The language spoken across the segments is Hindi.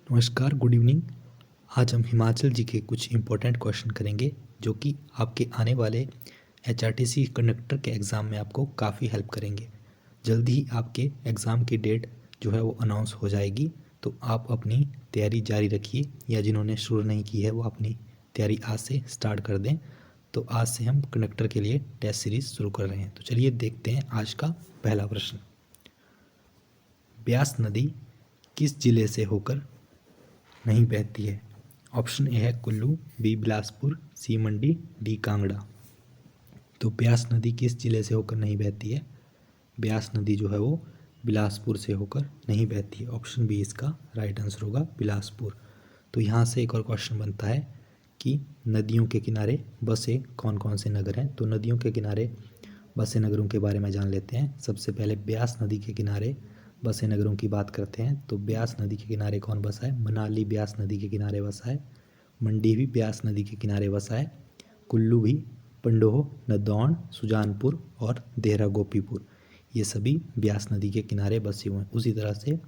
नमस्कार, गुड इवनिंग। आज हम हिमाचल जी के कुछ इम्पोर्टेंट क्वेश्चन करेंगे जो कि आपके आने वाले एचआरटीसी कंडक्टर के एग्ज़ाम में आपको काफ़ी हेल्प करेंगे। जल्दी ही आपके एग्ज़ाम की डेट जो है वो अनाउंस हो जाएगी, तो आप अपनी तैयारी जारी रखिए, या जिन्होंने शुरू नहीं की है वो अपनी तैयारी आज से स्टार्ट कर दें। तो आज से हम कंडक्टर के लिए टेस्ट सीरीज़ शुरू कर रहे हैं। तो चलिए देखते हैं आज का पहला प्रश्न। ब्यास नदी किस जिले से होकर नहीं बहती है? ऑप्शन ए है कुल्लू, बी बिलासपुर, सी मंडी, डी कांगड़ा। तो ब्यास नदी किस जिले से होकर नहीं बहती है? ब्यास नदी जो है वो बिलासपुर से होकर नहीं बहती है। ऑप्शन बी इसका राइट आंसर होगा, बिलासपुर। तो यहाँ से एक और क्वेश्चन बनता है कि नदियों के किनारे बसे कौन कौन से नगर हैं। तो नदियों के किनारे बसे नगरों के बारे में जान लेते हैं। सबसे पहले ब्यास नदी के किनारे बसे नगरों की बात करते हैं। तो ब्यास नदी के किनारे कौन बसा है? मनाली ब्यास नदी के किनारे बसा है, मंडी भी ब्यास नदी के किनारे बसा है, कुल्लू भी, पंडोह, नदौन, सुजानपुर और देहरा गोपीपुर, ये सभी ब्यास नदी के किनारे बसे हुए हैं। उसी तरह से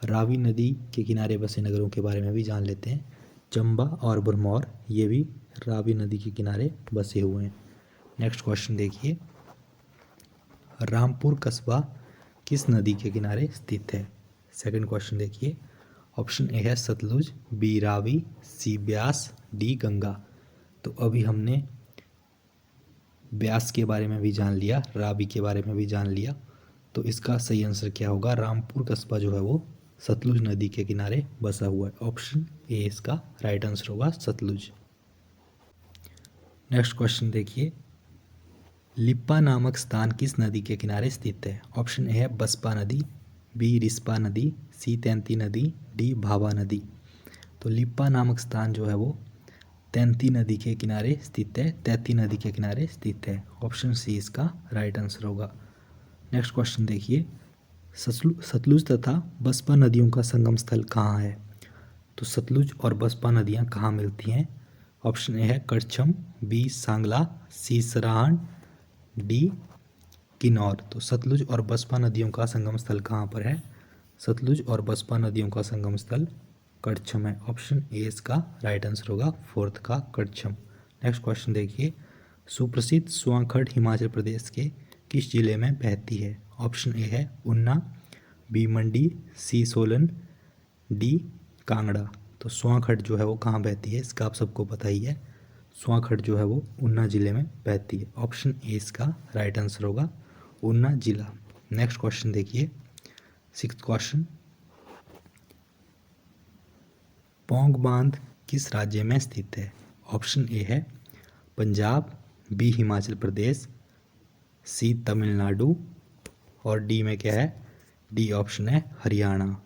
रावी नदी के किनारे बसे नगरों के बारे में भी जान लेते हैं। चंबा और भरमौर ये भी रावी नदी के किनारे बसे हुए हैं। नेक्स्ट क्वेश्चन देखिए, रामपुर कस्बा किस नदी के किनारे स्थित है? सेकंड क्वेश्चन देखिए, ऑप्शन ए है सतलुज, बी रावी, सी ब्यास, डी गंगा। तो अभी हमने ब्यास के बारे में भी जान लिया, रावी के बारे में भी जान लिया, तो इसका सही आंसर क्या होगा? रामपुर कस्बा जो है वो सतलुज नदी के किनारे बसा हुआ है। ऑप्शन ए इसका राइट आंसर होगा, सतलुज। नेक्स्ट क्वेश्चन देखिए, लिप्पा नामक स्थान किस नदी के किनारे स्थित है? ऑप्शन ए है बसपा नदी, बी रिस्पा नदी, सी तैंती नदी, डी भाभा नदी। तो लिप्पा नामक स्थान जो है वो तैंती नदी के किनारे स्थित है, तैती नदी के किनारे स्थित है। ऑप्शन सी इसका राइट आंसर होगा। नेक्स्ट क्वेश्चन देखिए, सतलुज तथा बसपा नदियों का संगम स्थल कहाँ है? तो सतलुज और बसपा नदियाँ कहाँ मिलती हैं? ऑप्शन ए है करछम, बी सांगला, सी सराहन, डी किन्नौर। तो सतलुज और बसपा नदियों का संगम स्थल कहाँ पर है? सतलुज और बसपा नदियों का संगम स्थल करछम है। ऑप्शन ए इसका राइट आंसर होगा, फोर्थ का करछम। नेक्स्ट क्वेश्चन देखिए, सुप्रसिद्ध स्वांखड़ हिमाचल प्रदेश के किस जिले में बहती है? ऑप्शन ए है ऊना, बी मंडी, सी सोलन, डी कांगड़ा। तो स्वांखड़ जो है वो कहाँ बहती है? इसका आप सबको पता ही है, स्वांखड़ जो है वो ऊना जिले में बहती है। ऑप्शन ए इसका राइट आंसर होगा, ऊना जिला। नेक्स्ट क्वेश्चन देखिए, सिक्स्थ क्वेश्चन, पौंग बांध किस राज्य में स्थित है? ऑप्शन ए है पंजाब, बी हिमाचल प्रदेश, सी तमिलनाडु और डी में क्या है? डी ऑप्शन है हरियाणा।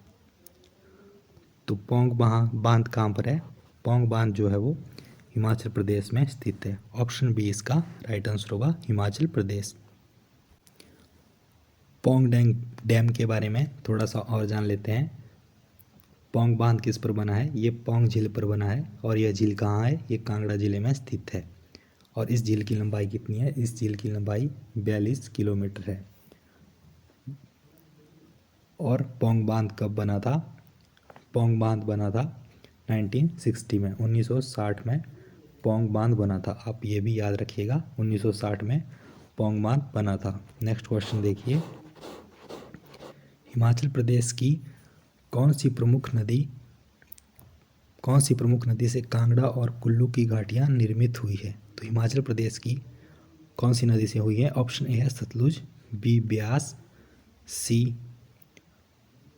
तो पौंग बांध कहाँ पर है? पौंग बांध जो है वो हिमाचल प्रदेश में स्थित है। ऑप्शन बी इसका राइट आंसर होगा, हिमाचल प्रदेश। पौंग डैम के बारे में थोड़ा सा और जान लेते हैं। पौंग बांध किस पर बना है? ये पौंग झील पर बना है, और यह झील कहाँ है? ये कांगड़ा जिले में स्थित है। और इस झील की लंबाई कितनी है? इस झील की लंबाई 42 किलोमीटर है। और पौंग बांध कब बना था? पौंग बांध बना था 1960 में, 1960 में पौंग बांध बना था। आप ये भी याद रखिएगा, 1960 में पौंग बांध बना था। नेक्स्ट क्वेश्चन देखिए, हिमाचल प्रदेश की कौन सी प्रमुख नदी से कांगड़ा और कुल्लू की घाटियाँ निर्मित हुई है? तो हिमाचल प्रदेश की कौन सी नदी से हुई है? ऑप्शन ए है सतलुज, बी ब्यास, सी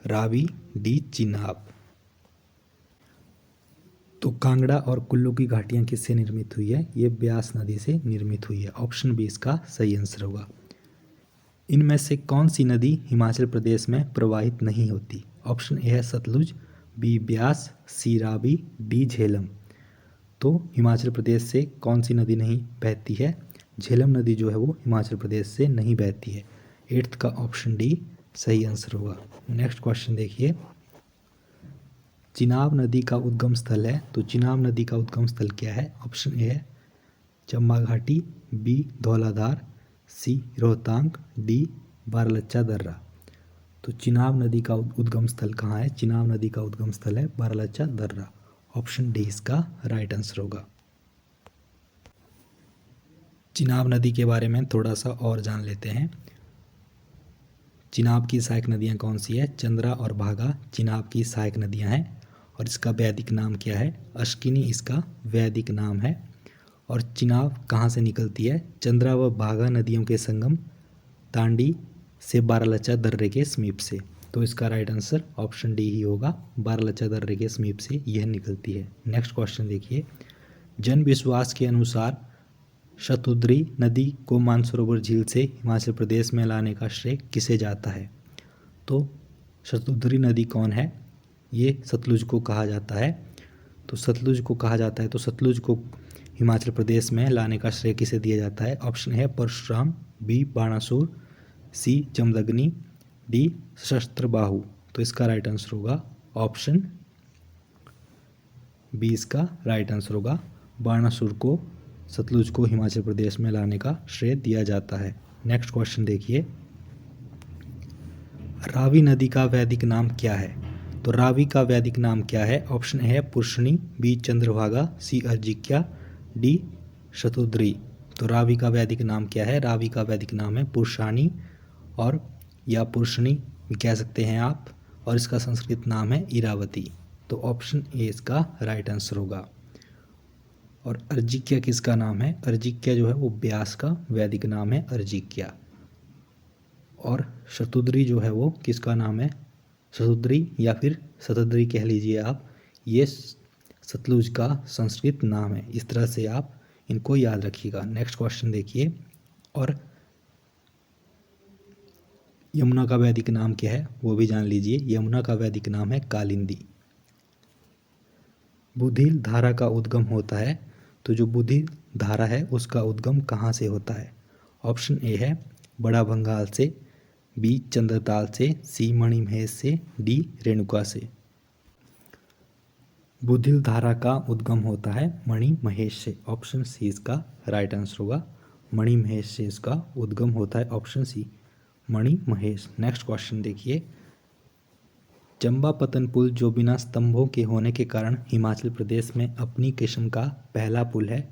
रावी, डी चिनाब। तो कांगड़ा और कुल्लू की घाटियाँ किससे निर्मित हुई है? ये ब्यास नदी से निर्मित हुई है। ऑप्शन बी इसका सही आंसर होगा। इनमें से कौन सी नदी हिमाचल प्रदेश में प्रवाहित नहीं होती? ऑप्शन ए है सतलुज, बी ब्यास, सी रावी, डी झेलम। तो हिमाचल प्रदेश से कौन सी नदी नहीं बहती है? झेलम नदी जो है वो हिमाचल प्रदेश से नहीं बहती है। 8th का ऑप्शन डी सही आंसर होगा। नेक्स्ट क्वेश्चन देखिए, चिनाब नदी का उद्गम स्थल है। तो चिनाब नदी का उद्गम स्थल क्या है? ऑप्शन ए है चंबा घाटी, बी धौलाधार, सी रोहतांग, डी बारलच्चा दर्रा। तो चिनाब नदी का उद्गम स्थल कहाँ है? चिनाब नदी का उद्गम स्थल है बारालाचा दर्रा। ऑप्शन डी इसका राइट आंसर होगा। चिनाब नदी के बारे में थोड़ा सा और जान लेते हैं। चिनाब की सहायक नदियाँ कौन सी है? चंद्रा और भागा चिनाब की सहायक नदियाँ हैं और इसका वैदिक नाम क्या है? अश्किनी इसका वैदिक नाम है। और चिनाब कहाँ से निकलती है? चंद्रा व भागा नदियों के संगम तांडी से बारालाचा दर्रे के समीप से। तो इसका राइट आंसर ऑप्शन डी ही होगा, बारालाचा दर्रे के समीप से यह निकलती है। नेक्स्ट क्वेश्चन देखिए, जन विश्वास के अनुसार शतुद्री नदी को मानसरोवर झील से हिमाचल प्रदेश में लाने का श्रेय किसे जाता है? तो शतुद्री नदी कौन है? ये सतलुज को कहा जाता है। तो सतलुज को कहा जाता है, तो सतलुज को हिमाचल प्रदेश में लाने का श्रेय किसे दिया जाता है? ऑप्शन है परशुराम, बी बाणासुर, सी जमदग्नि, डी सहस्त्रबाहु। तो इसका राइट आंसर होगा ऑप्शन बी, इसका राइट आंसर होगा। बाणासुर को सतलुज को हिमाचल प्रदेश में लाने का श्रेय दिया जाता है। नेक्स्ट क्वेश्चन देखिए, रावी नदी का वैदिक नाम क्या है? तो रावी का वैदिक नाम क्या है? ऑप्शन ए है पुष्णी, बी चंद्रभागा, सी अर्जिक्या, डी शतुद्री। तो रावी का वैदिक नाम क्या है? रावी का वैदिक नाम है पुरुषाणी और या पुरुषणी भी कह सकते हैं आप, और इसका संस्कृत नाम है इरावती। तो ऑप्शन ए इसका राइट आंसर होगा। और अर्जिक्या किसका नाम है? अर्जिक्या जो है वो व्यास का वैदिक नाम है अर्जिक्या। और शतुद्री जो है वो किसका नाम है? शतुद्री या फिर शतद्री कह लीजिए आप, ये सतलुज का संस्कृत नाम है। इस तरह से आप इनको याद रखिएगा। नेक्स्ट क्वेश्चन देखिए, और यमुना का वैदिक नाम क्या है वो भी जान लीजिए। यमुना का वैदिक नाम है कालिंदी। बुधिल धारा का उद्गम होता है, तो जो बुधिल धारा है उसका उद्गम कहाँ से होता है? ऑप्शन ए है बड़ा भंगाल से, बी चंद्रताल से, सी मणिमहेश से, डी रेणुका से। बुधिल धारा का उद्गम होता है मणिमहेश से। ऑप्शन सी इसका राइट आंसर होगा। मणिमहेश से इसका उद्गम होता है, option C Manimahesh. Next question देखिए, चंपापतन पुल जो बिना स्तंभों के होने के कारण हिमाचल प्रदेश में अपनी किस्म का पहला पुल है,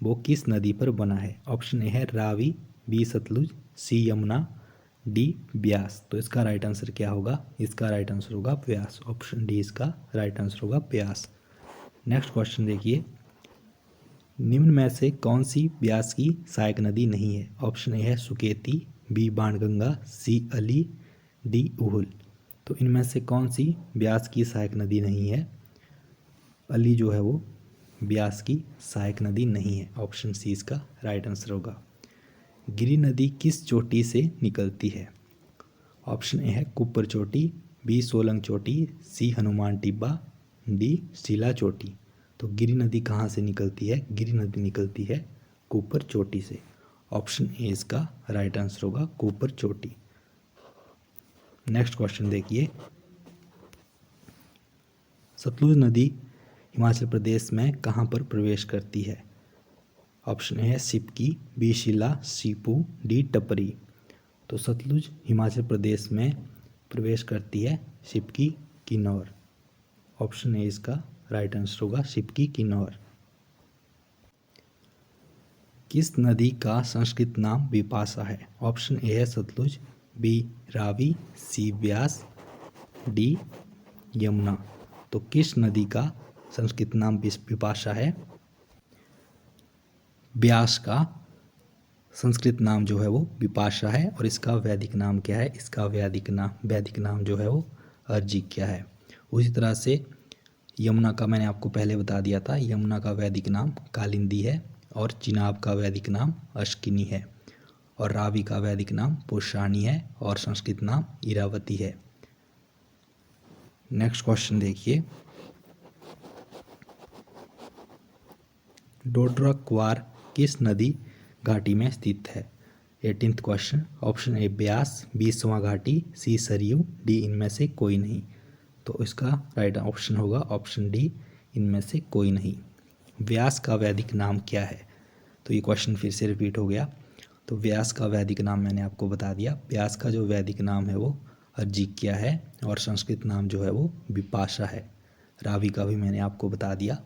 वो किस नदी पर बना है? ऑप्शन ए है रावी, बी सतलुज, सी यमुना, डी ब्यास। तो इसका राइट आंसर क्या होगा? इसका राइट आंसर होगा ब्यास। ऑप्शन डी इसका राइट आंसर होगा ब्यास। नेक्स्ट क्वेश्चन देखिए, निम्न में से कौन सी ब्यास की सहायक नदी नहीं है? ऑप्शन ए है सुकेती, बी बाणगंगा, सी अली, डी उहुल। तो इनमें से कौन सी ब्यास की सहायक नदी नहीं है? अली जो है वो ब्यास की सहायक नदी नहीं है। ऑप्शन सी इसका राइट आंसर होगा। गिरि नदी किस चोटी से निकलती है? ऑप्शन ए है कुप्पर चोटी, बी सोलंग चोटी, सी हनुमान टिब्बा, डी शिला चोटी। तो गिरि नदी कहाँ से निकलती है? गिरि नदी निकलती है कुप्पर चोटी से। ऑप्शन ए इसका राइट आंसर होगा कुप्पर चोटी। नेक्स्ट क्वेश्चन देखिए, सतलुज नदी हिमाचल प्रदेश में कहाँ पर प्रवेश करती है? ऑप्शन ए है सिपकी, बी शिला, सी पू, डी टपरी। तो सतलुज हिमाचल प्रदेश में प्रवेश करती है सिपकी किन्नौर। ऑप्शन ए इसका राइट आंसर होगा सिपकी किन्नौर। किस नदी का संस्कृत नाम विपाशा है? ऑप्शन ए है सतलुज, बी रावी, सी ब्यास, डी यमुना। तो किस नदी का संस्कृत नाम विपाशा है? ब्यास का संस्कृत नाम जो है वो विपाशा है। और इसका वैदिक नाम क्या है? इसका वैदिक नाम जो है वो अर्जिक्या है। उसी तरह से यमुना का मैंने आपको पहले बता दिया था, यमुना का वैदिक नाम कालिंदी है, और चिनाब का वैदिक नाम अश्किनी है, और रावी का वैदिक नाम पुरुषाणी है, और संस्कृत नाम इरावती है। नेक्स्ट क्वेश्चन देखिए, डोडरा क्वार किस नदी घाटी में स्थित है? 18th question. Option A Beas, B स्वा घाटी, सी सरयू, डी इनमें से कोई नहीं। तो इसका राइट ऑप्शन होगा ऑप्शन डी, इनमें से कोई नहीं। व्यास का वैदिक नाम क्या है? तो ये क्वेश्चन फिर से रिपीट हो गया। तो व्यास का वैदिक नाम मैंने आपको बता दिया। व्यास का जो वैदिक नाम है वो अर्जिक्या है और संस्कृत नाम जो है वो बिपाशा है। रावी का भी मैंने आपको बता दिया।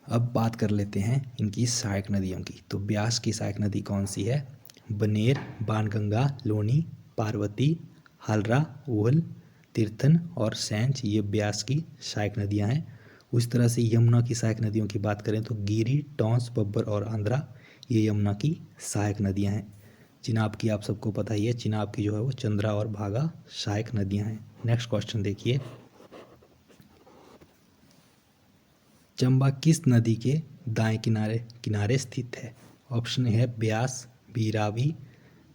अब बात कर लेते हैं इनकी सहायक नदियों की। तो ब्यास की सहायक नदी कौन सी है? बनेर, बाणगंगा, लोनी, पार्वती, हालरा, ऊहल, तीर्थन और सैंज, ये ब्यास की सहायक नदियां हैं। उस तरह से यमुना की सहायक नदियों की बात करें तो गिरी, टॉन्स, बब्बर और आंध्रा, ये यमुना की सहायक नदियां हैं। चिनाब की आप सबको पता ही है, चिनाब की जो है वो चंद्रा और भागा सहायक नदियां हैं। नेक्स्ट क्वेश्चन देखिए, चंबा किस नदी के दाएं किनारे किनारे स्थित है? ऑप्शन है ब्यास, बी रावी,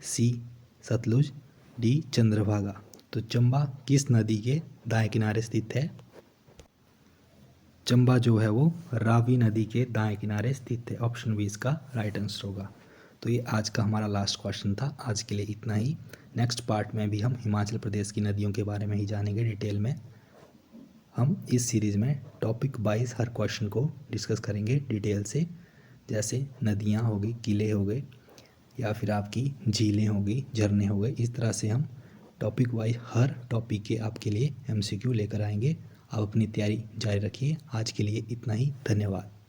सी सतलुज, डी चंद्रभागा। तो चंबा किस नदी के दाएं किनारे स्थित है? चंबा जो है वो रावी नदी के दाएं किनारे स्थित है। ऑप्शन बी इसका राइट आंसर होगा। तो ये आज का हमारा लास्ट क्वेश्चन था। आज के लिए इतना ही। नेक्स्ट पार्ट में भी हम हिमाचल प्रदेश की नदियों के बारे में ही जानेंगे डिटेल में। हम इस सीरीज़ में टॉपिक वाइज हर क्वेश्चन को डिस्कस करेंगे डिटेल से, जैसे नदियाँ हो गई, किले हो गए, या फिर आपकी झीलें हो गई, झरने हो गए। इस तरह से हम टॉपिक वाइज हर टॉपिक के आपके लिए MCQ लेकर आएंगे। आप अपनी तैयारी जारी रखिए। आज के लिए इतना ही। धन्यवाद।